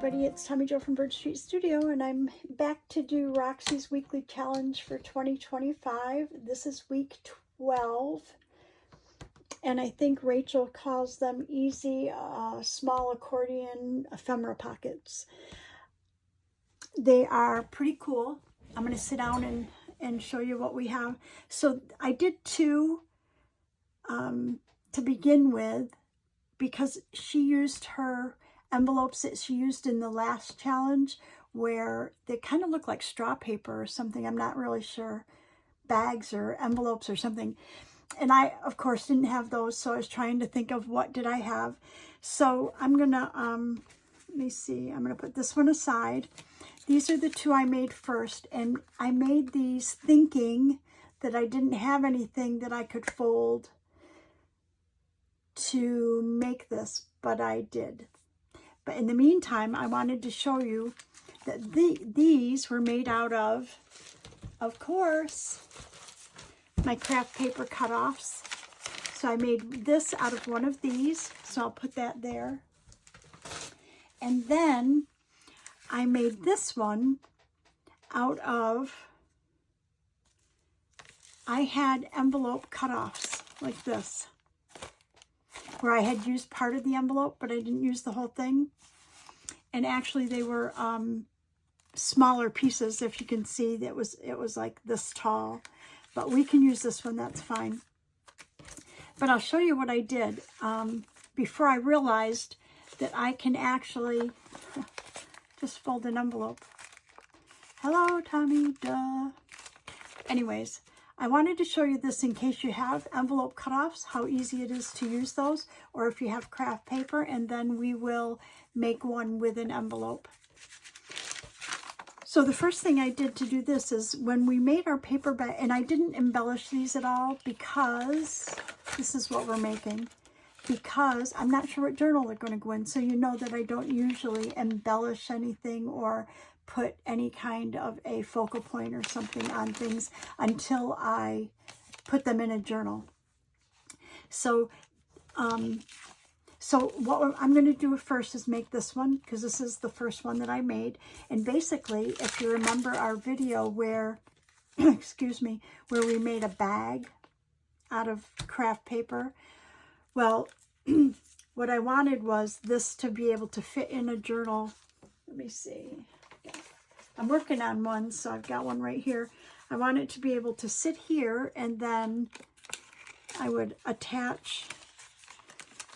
everybody, it's Tommy Jo from Bird Street Studio, and I'm back to do Roxy's weekly challenge for 2025. This is week 12, and I think Rachel calls them easy small accordion ephemera pockets. They are pretty cool. I'm going to sit down and show you what we have. So I did two to begin with, because she used her envelopes that she used in the last challenge, where they kind of look like straw paper or something. I'm not really sure. Bags or envelopes or something. And I, of course, didn't have those, so I was trying to think of what did I have. So I'm going to, let me see, I'm going to put this one aside. These are the two I made first, and I made these thinking that I didn't have anything that I could fold to make this, but I did. But in the meantime, I wanted to show you that these were made out of course, my craft paper cutoffs. So I made this out of one of these, so I'll put that there. And then I made this one out of, I had envelope cutoffs like this, where I had used part of the envelope, but I didn't use the whole thing. And actually they were smaller pieces. If you can see, it was like this tall, but we can use this one, that's fine. But I'll show you what I did before I realized that I can actually just fold an envelope. Hello, Tommy, duh. Anyways, I wanted to show you this in case you have envelope cutoffs, how easy it is to use those, or if you have craft paper, and then we will make one with an envelope. So the first thing I did to do this is when we made our paper bag, and I didn't embellish these at all because this is what we're making, because I'm not sure what journal they're going to go in, so you know that I don't usually embellish anything or put any kind of a focal point or something on things until I put them in a journal. So what I'm going to do first is make this one, because this is the first one that I made. And basically, if you remember our video where, excuse me, where we made a bag out of craft paper, well, what I wanted was this to be able to fit in a journal. Let me see. I'm working on one, so I've got one right here. I want it to be able to sit here, and then I would attach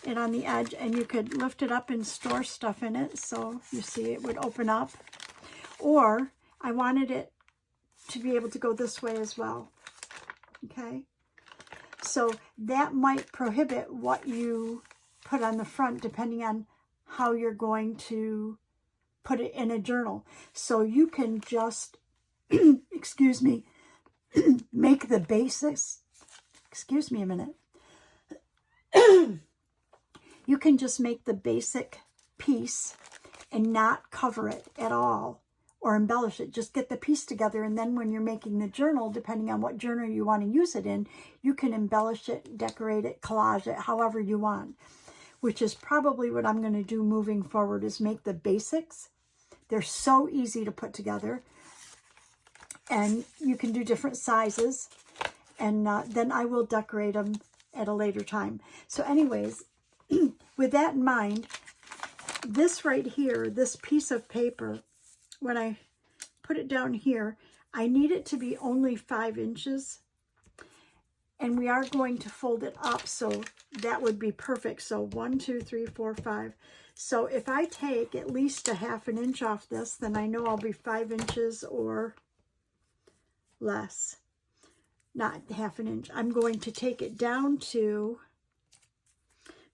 it on the edge, and you could lift it up and store stuff in it, so you see it would open up. Or I wanted it to be able to go this way as well. Okay? So that might prohibit what you put on the front depending on how you're going to put it in a journal. So you can just, excuse me, make the basics. Excuse me a minute. You can just make the basic piece and not cover it at all or embellish it. Just get the piece together, and then when you're making the journal, depending on what journal you want to use it in, you can embellish it, decorate it, collage it, however you want, which is probably what I'm going to do moving forward, is make the basics. They're so easy to put together, and you can do different sizes, and then I will decorate them at a later time. So anyways, with that in mind, this right here, this piece of paper, when I put it down here, I need it to be only 5 inches. And we are going to fold it up, so that would be perfect. So 1, 2, 3, 4, 5. So if I take at least a 1/2 inch off this, then I know I'll be 5 inches or less. Not 1/2 inch. I'm going to take it down to,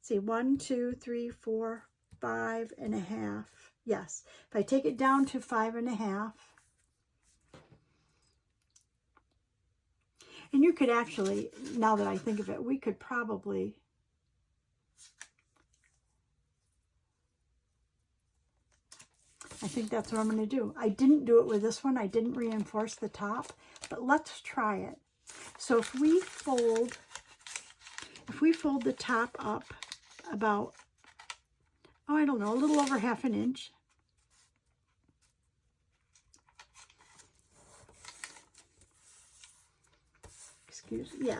see, 1, 2, 3, 4, 5.5. Yes, if I take it down to 5.5, and you could actually, now that I think of it, we could probably, I think that's what I'm going to do. I didn't do it with this one. I didn't reinforce the top, but let's try it. So if we fold the top up about, oh, I don't know, a little over 1/2 inch,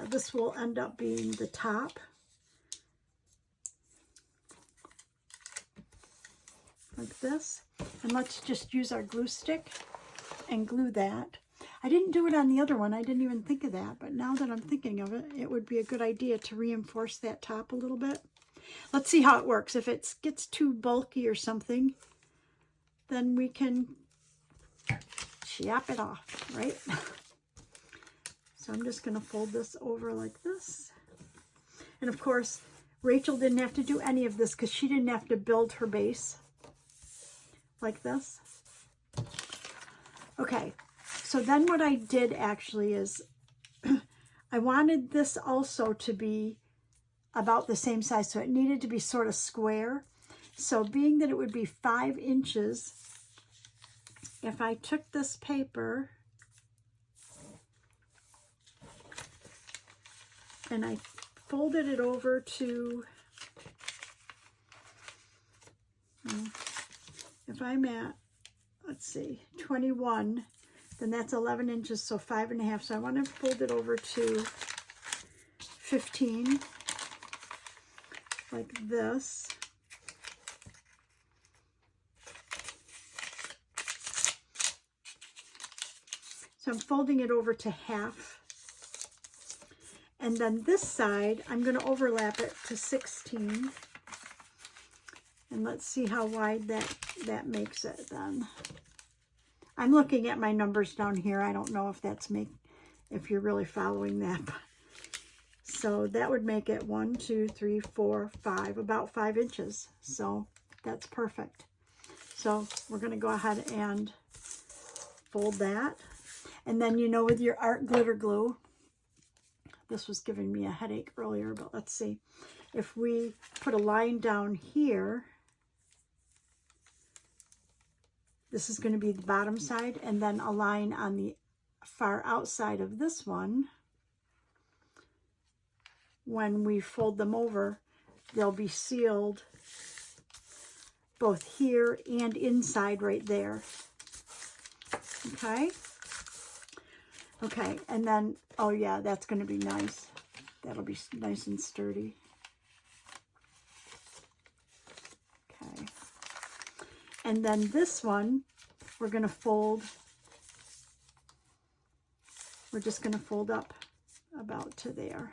this will end up being the top. Like this. And let's just use our glue stick and glue that. I didn't do it on the other one. I didn't even think of that. But now that I'm thinking of it, it would be a good idea to reinforce that top a little bit. Let's see how it works. If it gets too bulky or something, then we can chop it off, right? So I'm just going to fold this over like this. And of course, Rachel didn't have to do any of this because she didn't have to build her base like this. Okay, so then what I did actually is I wanted this also to be about the same size, so it needed to be sort of square. So being that it would be 5 inches, if I took this paper and I folded it over to, if I'm at, let's see, 21, then that's 11 inches, so 5.5. So I want to fold it over to 15, like this. So I'm folding it over to half. And then this side, I'm going to overlap it to 16. And let's see how wide that makes it then. I'm looking at my numbers down here. I don't know if that's if you're really following that. So that would make it 1, 2, 3, 4, 5, about 5 inches. So that's perfect. So we're going to go ahead and fold that. And then, you know, with your art glitter glue, this was giving me a headache earlier, but let's see. If we put a line down here, this is going to be the bottom side, and then a line on the far outside of this one. When we fold them over, they'll be sealed both here and inside right there. Okay? Okay, and then, oh yeah, that's going to be nice. That'll be nice and sturdy. Okay. And then this one, we're going to fold. We're just going to fold up about to there.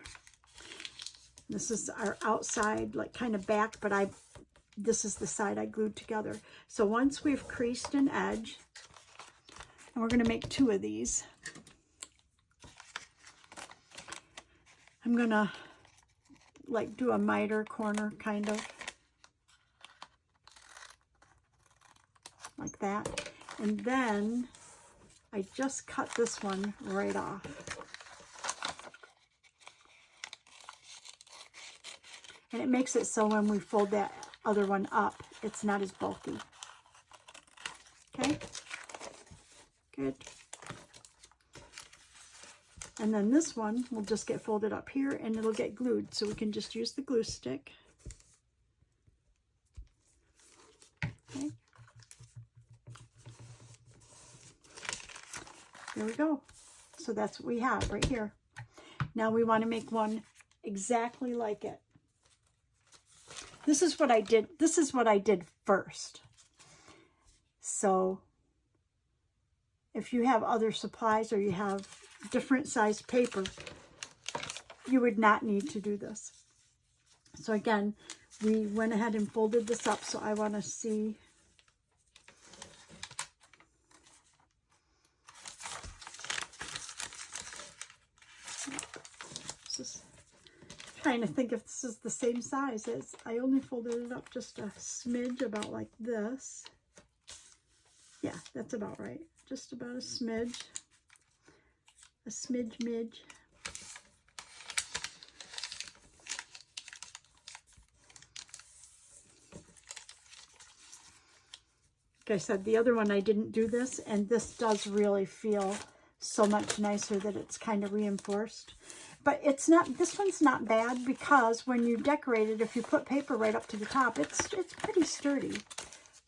This is our outside, like kind of back, but this is the side I glued together. So once we've creased an edge, and we're going to make 2 of these. I'm going to like do a miter corner kind of like that. And then I just cut this one right off. And it makes it so when we fold that other one up, it's not as bulky. Okay? Good. And then this one will just get folded up here and it'll get glued. So we can just use the glue stick. Okay. There we go. So that's what we have right here. Now we want to make one exactly like it. This is what I did. This is what I did first. So if you have other supplies or you have different size paper, you would not need to do this. So again, we went ahead and folded this up. So I want to see. Trying to think if this is the same size as I only folded it up just a smidge, about like this. Yeah, that's about right. Just about a smidge. A smidge-midge. Like I said, the other one I didn't do this, and this does really feel so much nicer that it's kind of reinforced. But it's not, this one's not bad because when you decorate it, if you put paper right up to the top, it's pretty sturdy.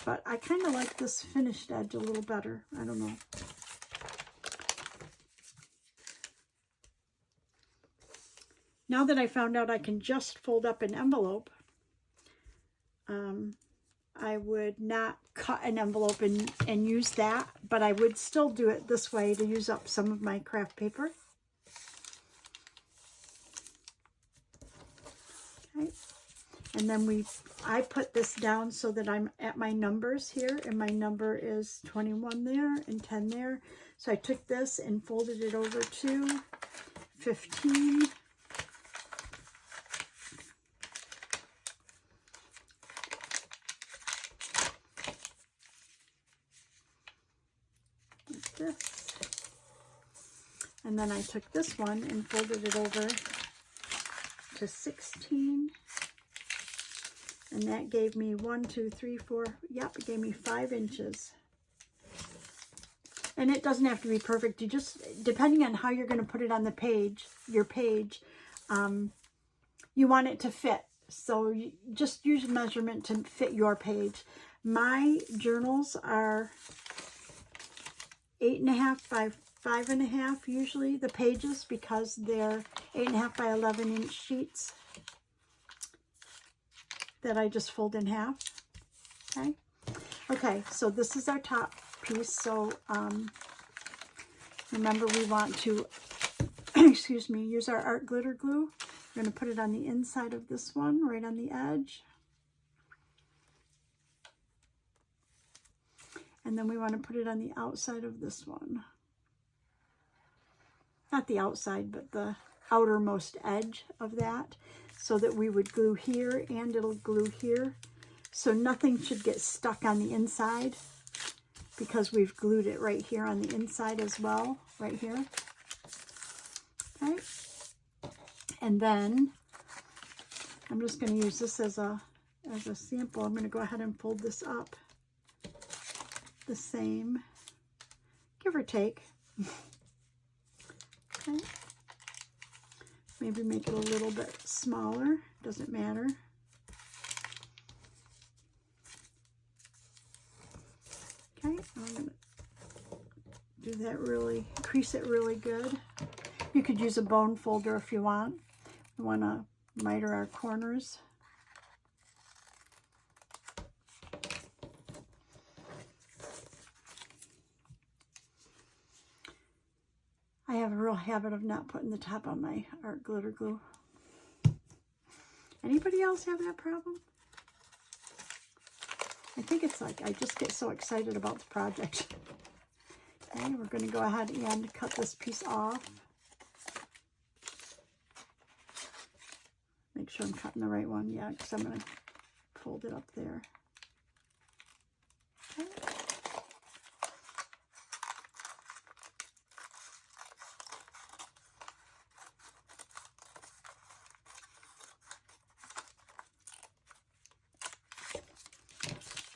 But I kind of like this finished edge a little better. I don't know. Now that I found out I can just fold up an envelope, I would not cut an envelope and use that, but I would still do it this way to use up some of my craft paper. Okay. And then I put this down so that I'm at my numbers here, and my number is 21 there and 10 there. So I took this and folded it over to 15. Like this. And then I took this one and folded it over to 16. And that gave me 1, 2, 3, 4, yep, it gave me 5 inches. And it doesn't have to be perfect. You just, depending on how you're going to put it on the page, your page, you want it to fit. So you just use measurement to fit your page. My journals are 8.5 by 5.5 usually, the pages, because they're 8.5 by 11 inch sheets that I just fold in half. Okay. Okay, so this is our top piece. So remember, we want to excuse me, use our art glitter glue. We're going to put it on the inside of this one, right on the edge. And then we want to put it on the outside of this one. Not the outside, but the outermost edge of that, so that we would glue here and it'll glue here. So nothing should get stuck on the inside because we've glued it right here on the inside as well, right here. Okay. And then I'm just going to use this as a sample. I'm going to go ahead and fold this up the same, give or take. Okay. Maybe make it a little bit smaller, doesn't matter. Okay, I'm going to do that really, crease it really good. You could use a bone folder if you want. We want to miter our corners. I have a real habit of not putting the top on my art glitter glue. Anybody else have that problem? I think it's like I just get so excited about the project. Okay, we're going to go ahead and cut this piece off. Make sure I'm cutting the right one. Yeah, because I'm going to fold it up there. Okay.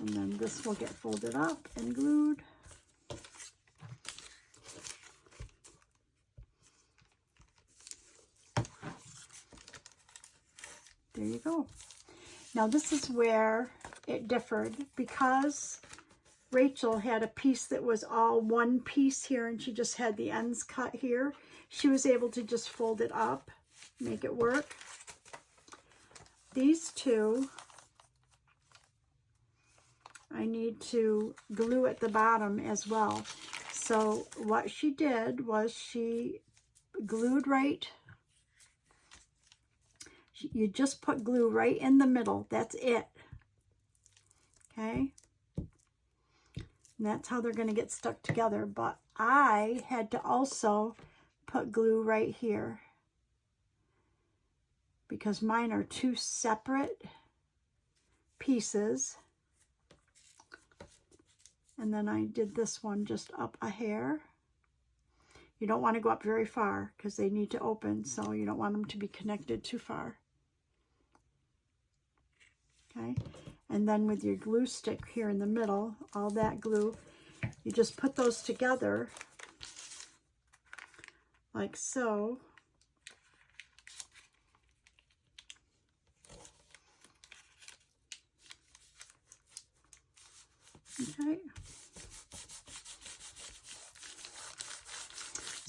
And then this will get folded up and glued. There you go. Now this is where it differed, because Rachel had a piece that was all one piece here and she just had the ends cut here. She was able to just fold it up, make it work. These two, I need to glue at the bottom as well. So what she did was she glued right, you just put glue right in the middle, that's it. Okay, and that's how they're going to get stuck together. But I had to also put glue right here because mine are two separate pieces. And then I did this one just up a hair. You don't want to go up very far because they need to open, so you don't want them to be connected too far. Okay, and then with your glue stick here in the middle, all that glue, you just put those together like so. Okay.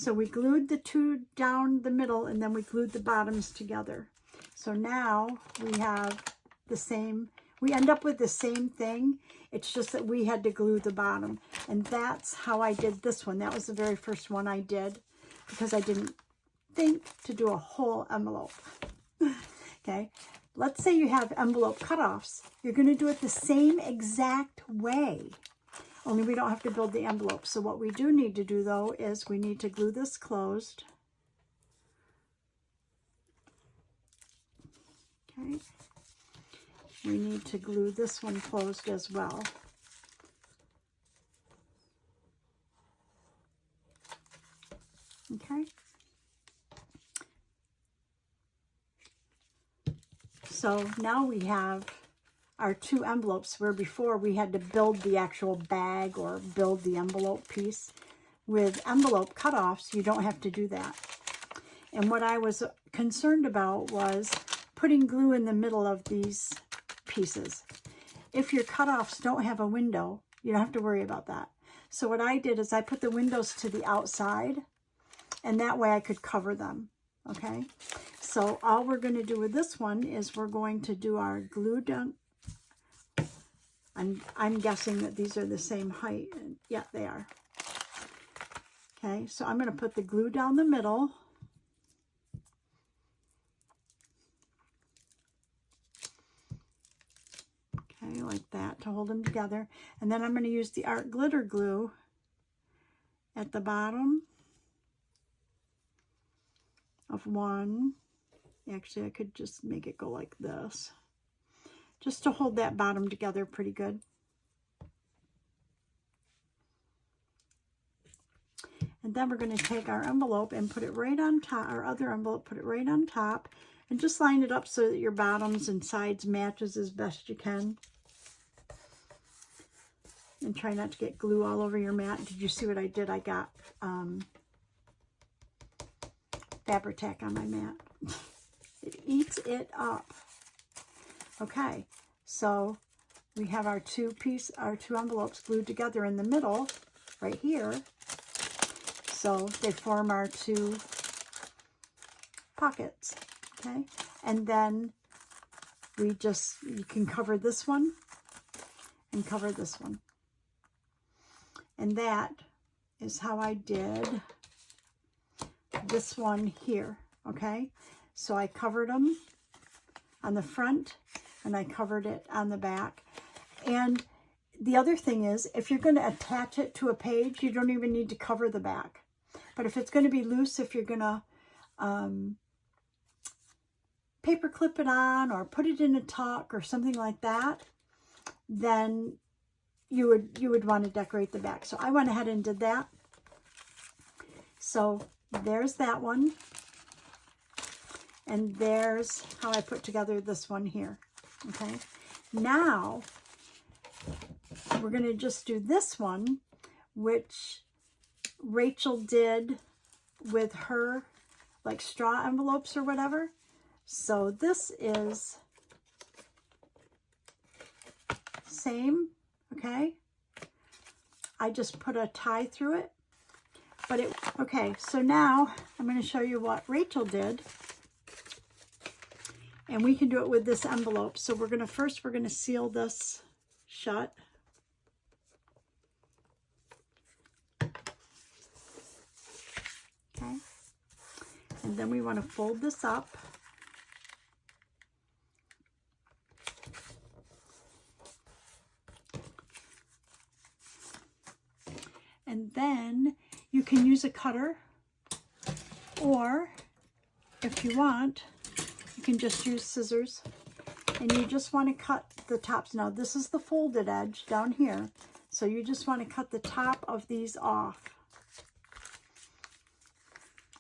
So we glued the two down the middle, and then we glued the bottoms together. So now we have the same, we end up with the same thing. It's just that we had to glue the bottom. And that's how I did this one. That was the very first one I did, because I didn't think to do a whole envelope. Okay, let's say you have envelope cutoffs. You're going to do it the same exact way, only we don't have to build the envelope. So what we do need to do, though, is we need to glue this closed. Okay, we need to glue this one closed as well. Okay. So now we have our two envelopes, where before we had to build the actual bag or build the envelope piece. With envelope cutoffs, you don't have to do that. And what I was concerned about was putting glue in the middle of these pieces. If your cutoffs don't have a window, you don't have to worry about that. So what I did is I put the windows to the outside, and that way I could cover them. Okay, so all we're going to do with this one is we're going to do our glue down. I'm guessing that these are the same height. Yeah, they are. Okay, so I'm going to put the glue down the middle. Okay, like that, to hold them together. And then I'm going to use the art glitter glue at the bottom of one. Actually, I could just make it go like this, just to hold that bottom together pretty good. And then we're going to take our envelope and put it right on top, our other envelope, put it right on top, and just line it up so that your bottoms and sides matches as best you can. And try not to get glue all over your mat. Did you see what I did? I got Fabri-Tac on my mat. It eats it up. Okay, so we have our two envelopes glued together in the middle, right here. So they form our two pockets. Okay, and then you can cover this one and cover this one. And that is how I did this one here. Okay, so I covered them on the front and I covered it on the back. And the other thing is, if you're going to attach it to a page, you don't even need to cover the back. But if it's going to be loose, if you're going to paper clip it on or put it in a tuck or something like that, then you would want to decorate the back. So I went ahead and did that. So there's that one. And there's how I put together this one here. Okay. Now we're going to just do this one, which Rachel did with her like straw envelopes or whatever. So this is same. Okay, I just put a tie through it, but okay, so now I'm going to show you what Rachel did, and we can do it with this envelope. So we're going to seal this shut. Okay, and then we want to fold this up. And then you can use a cutter, or if you want, you can just use scissors. And you just want to cut the tops. Now this is the folded edge down here. So you just want to cut the top of these off.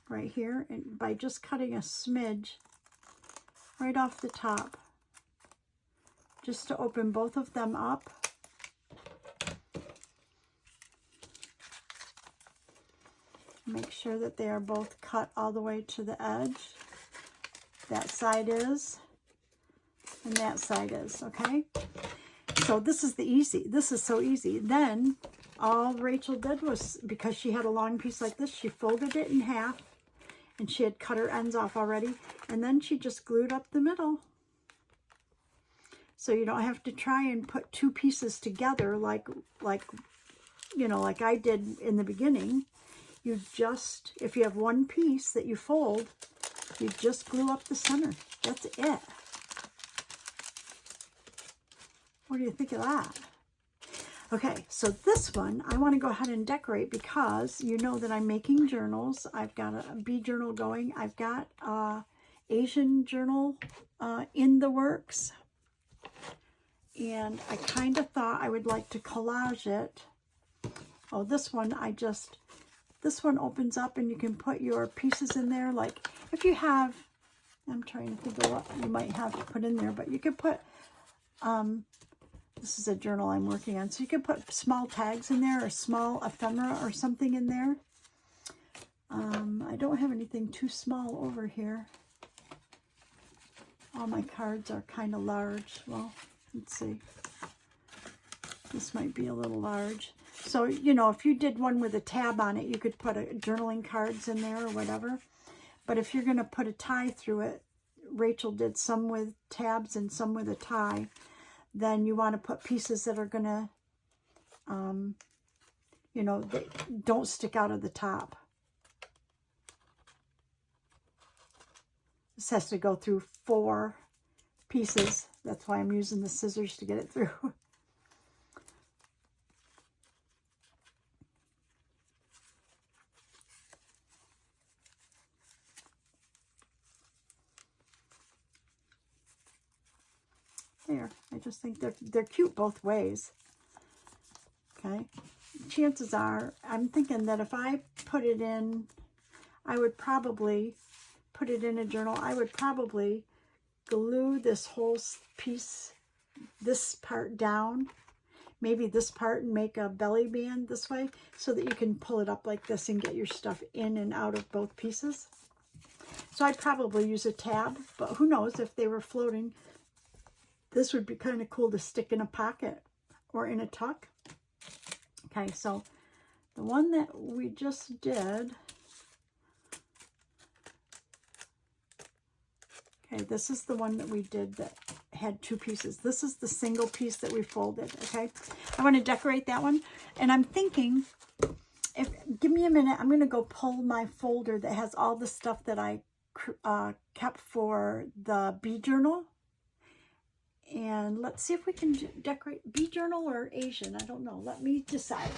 Right here. And by just cutting a smidge right off the top. Just to open both of them up. Make sure that they are both cut all the way to the edge. That side is, and that side is, okay? So this is so easy. Then all Rachel did was, because she had a long piece like this, she folded it in half, and she had cut her ends off already, and then she just glued up the middle. So you don't have to try and put two pieces together like you know, like I did in the beginning. You just, if you have one piece that you fold, you just glue up the center. That's it. What do you think of that? Okay, so this one, I want to go ahead and decorate because you know that I'm making journals. I've got a bee journal going. I've got Asian journal in the works. And I kind of thought I would like to collage it. Oh, this one, this one opens up and you can put your pieces in there. Like if you have, I'm trying to think of what you might have to put in there, but you could put, this is a journal I'm working on. So you could put small tags in there or small ephemera or something in there. I don't have anything too small over here. All my cards are kind of large. Well, let's see. This might be a little large. So, you know, if you did one with a tab on it, you could put journaling cards in there or whatever. But if you're going to put a tie through it, Rachel did some with tabs and some with a tie, then you want to put pieces that are going to, you know, that don't stick out of the top. This has to go through 4 pieces. That's why I'm using the scissors to get it through. There, I just think they're cute both ways. Okay, chances are, I'm thinking that if I put it in, I would probably put it in a journal. I would probably glue this whole piece, this part down, maybe this part, and make a belly band this way so that you can pull it up like this and get your stuff in and out of both pieces. So I'd probably use a tab, but who knows if they were floating. This would be kind of cool to stick in a pocket or in a tuck. Okay, so the one that we just did, okay, this is the one that we did that had 2 pieces. This is the single piece that we folded, okay? I want to decorate that one, and I'm thinking, give me a minute, I'm going to go pull my folder that has all the stuff that I kept for the bee journal. And let's see if we can decorate bee journal or Asian. I don't know. Let me decide.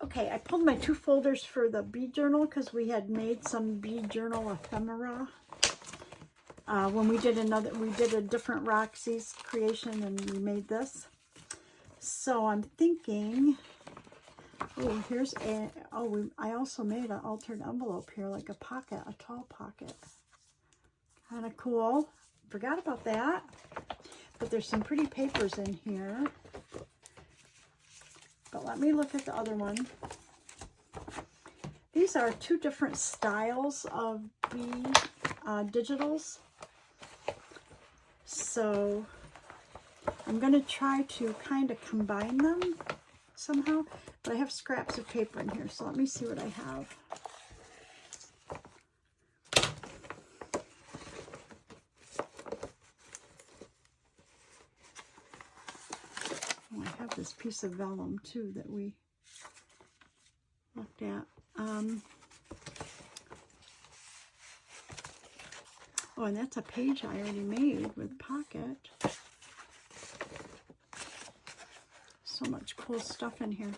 Okay, I pulled my 2 folders for the bee journal because we had made some bee journal ephemera. When we did a different Roxy's creation and we made this. So I'm thinking, oh, here's a, I also made an altered envelope here, like a pocket, a tall pocket. Kind of cool. Forgot about that. But there's some pretty papers in here. But let me look at the other one. These are 2 different styles of bee digitals. So I'm going to try to kind of combine them somehow. But I have scraps of paper in here, so let me see what I have. Oh, I have this piece of vellum too that we looked at. Oh, and that's a page I already made with pocket. So much cool stuff in here.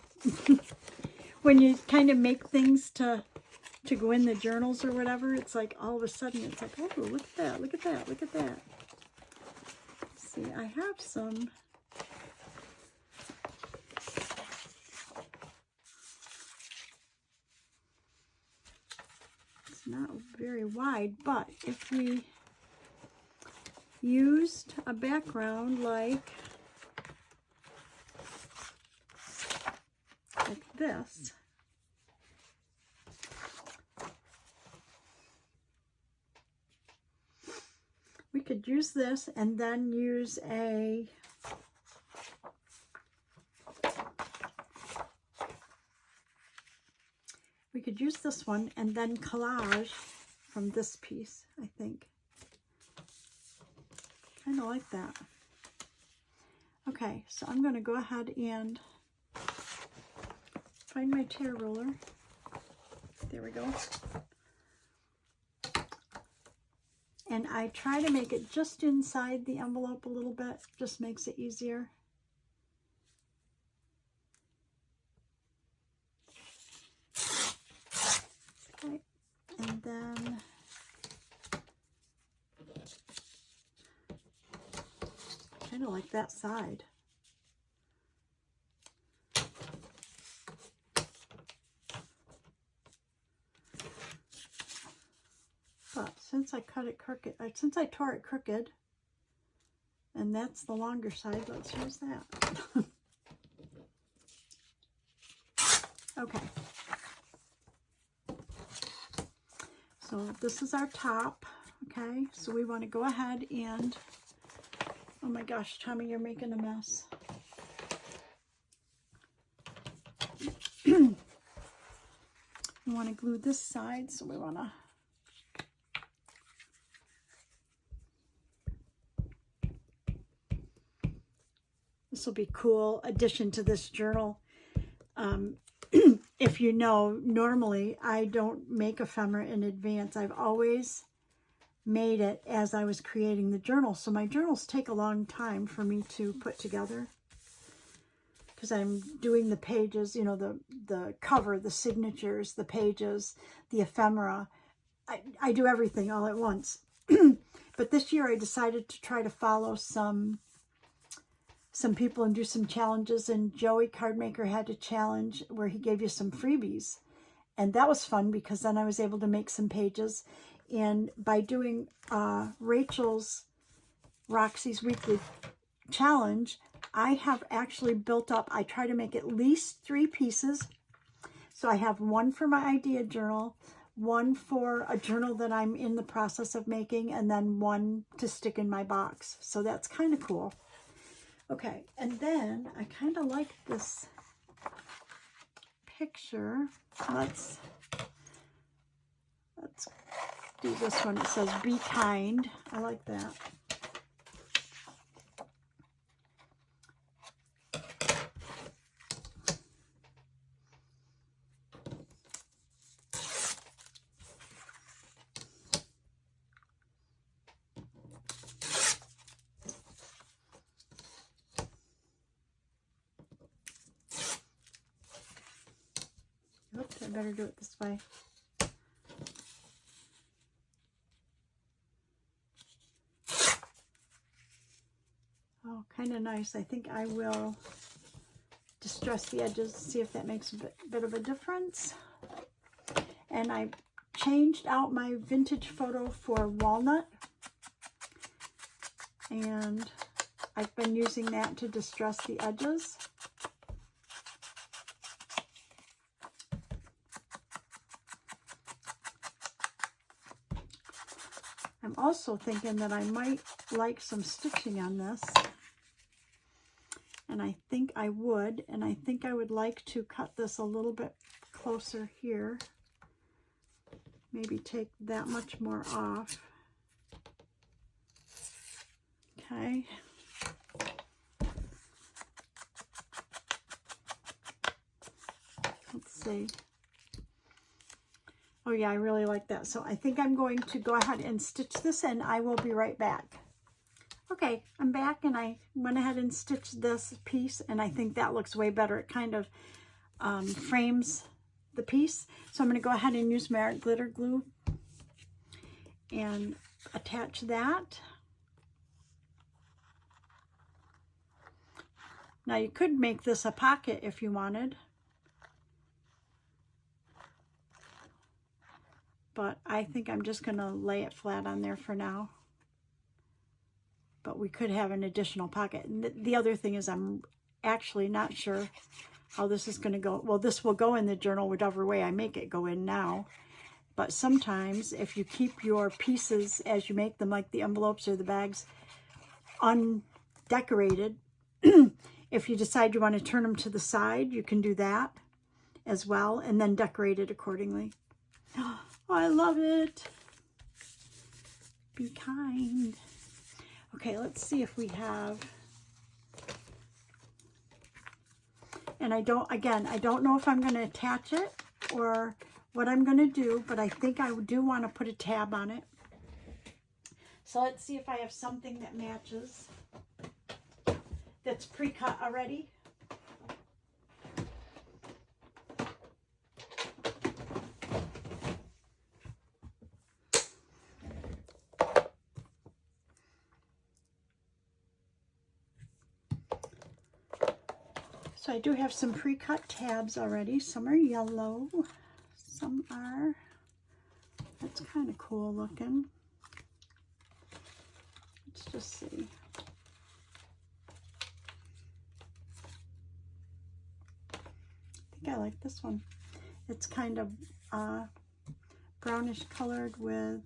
When you kind of make things to go in the journals or whatever, it's like all of a sudden it's like, oh, look at that, look at that, look at that. Let's see, I have some. It's not very wide, but if we used a background like this, We could use this and then use a we could use this one and then collage from this piece, I think. Kind of like that. Okay, so I'm going to go ahead and find my tear roller. There we go. And I try to make it just inside the envelope a little bit, just makes it easier. Okay, and then kind of like that side. But since I cut it crooked, since I tore it crooked, and that's the longer side, let's use that. Okay. So this is our top, okay? So we want to go ahead and, oh my gosh, Tommy, you're making a mess. We want to glue this side, so we want to this will be cool addition to this journal. If you know, normally I don't make ephemera in advance. I've always made it as I was creating the journal. So my journals take a long time for me to put together because I'm doing the pages, you know, the cover, the signatures, the pages, the ephemera. I do everything all at once. But this year I decided to try to follow some people and do some challenges, and Joey Cardmaker had a challenge where he gave you some freebies, and that was fun because then I was able to make some pages. And by doing Rachel's Roxy's weekly challenge, I have actually built up, I try to make at least 3 pieces. So I have one for my idea journal, one for a journal that I'm in the process of making, and then one to stick in my box. So that's kind of cool. Okay, and then I kind of like this picture. Let's do this one. It says, "Be kind." I like that. Oops, I better do it this way. Oh, kind of nice. I think I will distress the edges, see if that makes a bit of a difference. And I changed out my vintage photo for walnut, and I've been using that to distress the edges. I'm also thinking that I might like some stitching on this, and I think I would, and I think I would like to cut this a little bit closer here, maybe take that much more off. Okay. Let's see. Oh yeah, I really like that. So I think I'm going to go ahead and stitch this, and I will be right back. Okay, I'm back, and I went ahead and stitched this piece, and I think that looks way better. It kind of frames the piece. So I'm going to go ahead and use my art glitter glue and attach that. Now you could make this a pocket if you wanted, but I think I'm just going to lay it flat on there for now. But we could have an additional pocket. And the other thing is I'm actually not sure how this is going to go. Well, this will go in the journal whatever way I make it go in now. But sometimes if you keep your pieces as you make them, like the envelopes or the bags, undecorated, if you decide you want to turn them to the side, you can do that as well, and then decorate it accordingly. Oh, I love it. Be kind. Okay, let's see if we have, and I don't know if I'm going to attach it or what I'm going to do, but I think I do want to put a tab on it. So let's see if I have something that matches, that's pre-cut already. So I do have some pre-cut tabs already. Some are yellow, some are, that's kind of cool looking. Let's just see. I think I like this one. It's kind of brownish colored with,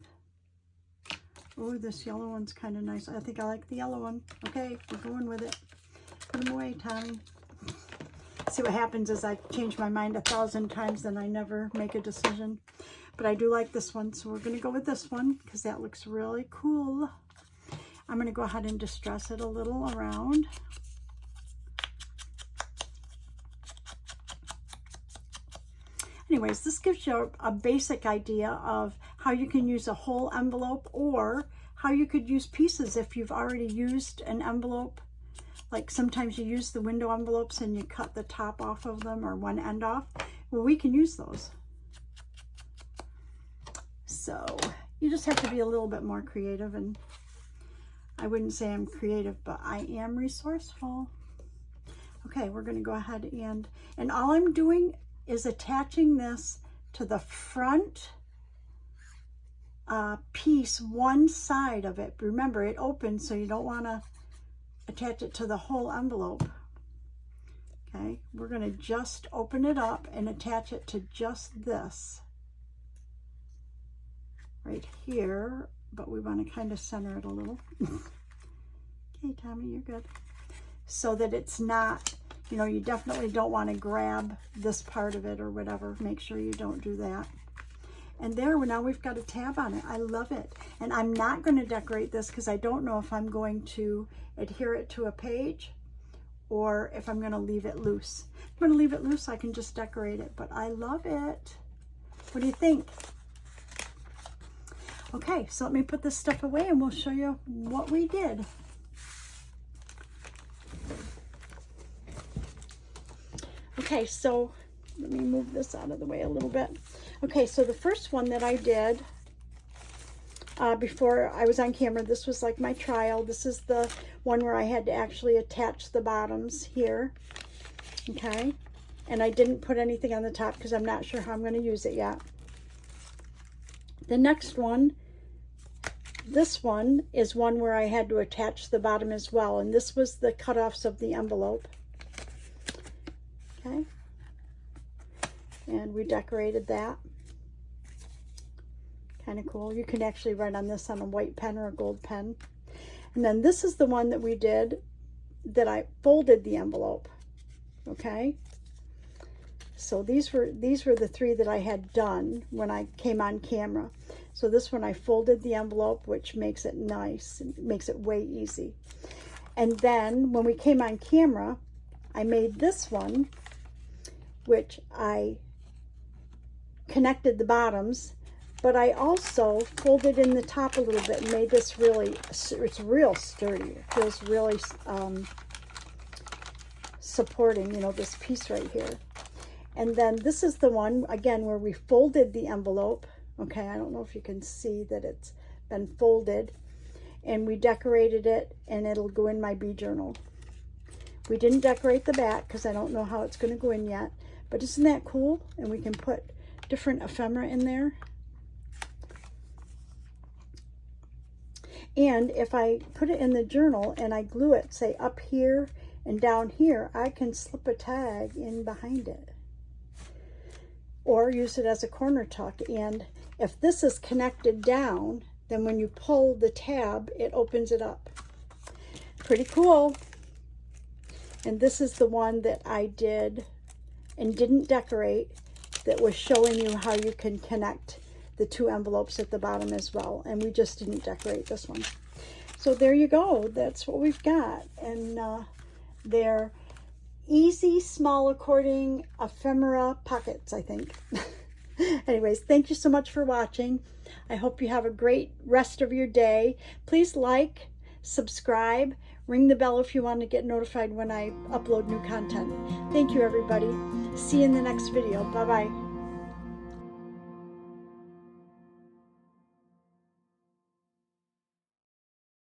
oh, this yellow one's kind of nice. I think I like the yellow one. Okay, we're going with it. Put them away, Tommy. See, what happens is I change my mind 1,000 times and I never make a decision. But I do like this one, so we're going to go with this one because that looks really cool. I'm going to go ahead and distress it a little around. Anyways, this gives you a basic idea of how you can use a whole envelope, or how you could use pieces if you've already used an envelope. Like sometimes you use the window envelopes and you cut the top off of them or one end off. Well, we can use those. So you just have to be a little bit more creative, and I wouldn't say I'm creative, but I am resourceful. Okay, we're going to go ahead and all I'm doing is attaching this to the front piece, one side of it. Remember, it opens, so you don't want to attach it to the whole envelope. Okay, we're going to just open it up and attach it to just this right here, but we want to kind of center it a little. Okay, Tommy, you're good. So that it's not, you know, you definitely don't want to grab this part of it or whatever. Make sure you don't do that. And there, now we've got a tab on it. I love it. And I'm not going to decorate this because I don't know if I'm going to adhere it to a page or if I'm going to leave it loose. If I'm going to leave it loose, I can just decorate it, but I love it. What do you think? Okay, so let me put this stuff away and we'll show you what we did. Okay, so let me move this out of the way a little bit. Okay, so the first one that I did before I was on camera, this was like my trial. This is the one where I had to actually attach the bottoms here. Okay, and I didn't put anything on the top because I'm not sure how I'm going to use it yet. The next one, this one is one where I had to attach the bottom as well, and this was the cutoffs of the envelope. Okay, and we decorated that. Kind of cool. You can actually write on this on a white pen or a gold pen. And then this is the one that we did that I folded the envelope. Okay, so these were the three that I had done when I came on camera. So this one I folded the envelope, which makes it nice. It makes it way easy. And then when we came on camera, I made this one, which I connected the bottoms, but I also folded in the top a little bit and made this really, it's real sturdy. It feels really supporting, you know, this piece right here. And then this is the one, again, where we folded the envelope. Okay, I don't know if you can see that it's been folded. And we decorated it, and it'll go in my bee journal. We didn't decorate the back because I don't know how it's going to go in yet. But isn't that cool? And we can put different ephemera in there. And if I put it in the journal and I glue it, say up here and down here, I can slip a tag in behind it. or use it as a corner tuck. And if this is connected down, then when you pull the tab, it opens it up. Pretty cool. And this is the one that I did and didn't decorate, that was showing you how you can connect the two envelopes at the bottom as well. And we just didn't decorate this one. So there you go. That's what we've got. And they're easy small accordion ephemera pockets, I think. Anyways, thank you so much for watching. I hope you have a great rest of your day. Please like, subscribe, ring the bell if you want to get notified when I upload new content. Thank you, everybody. See you in the next video. Bye-bye.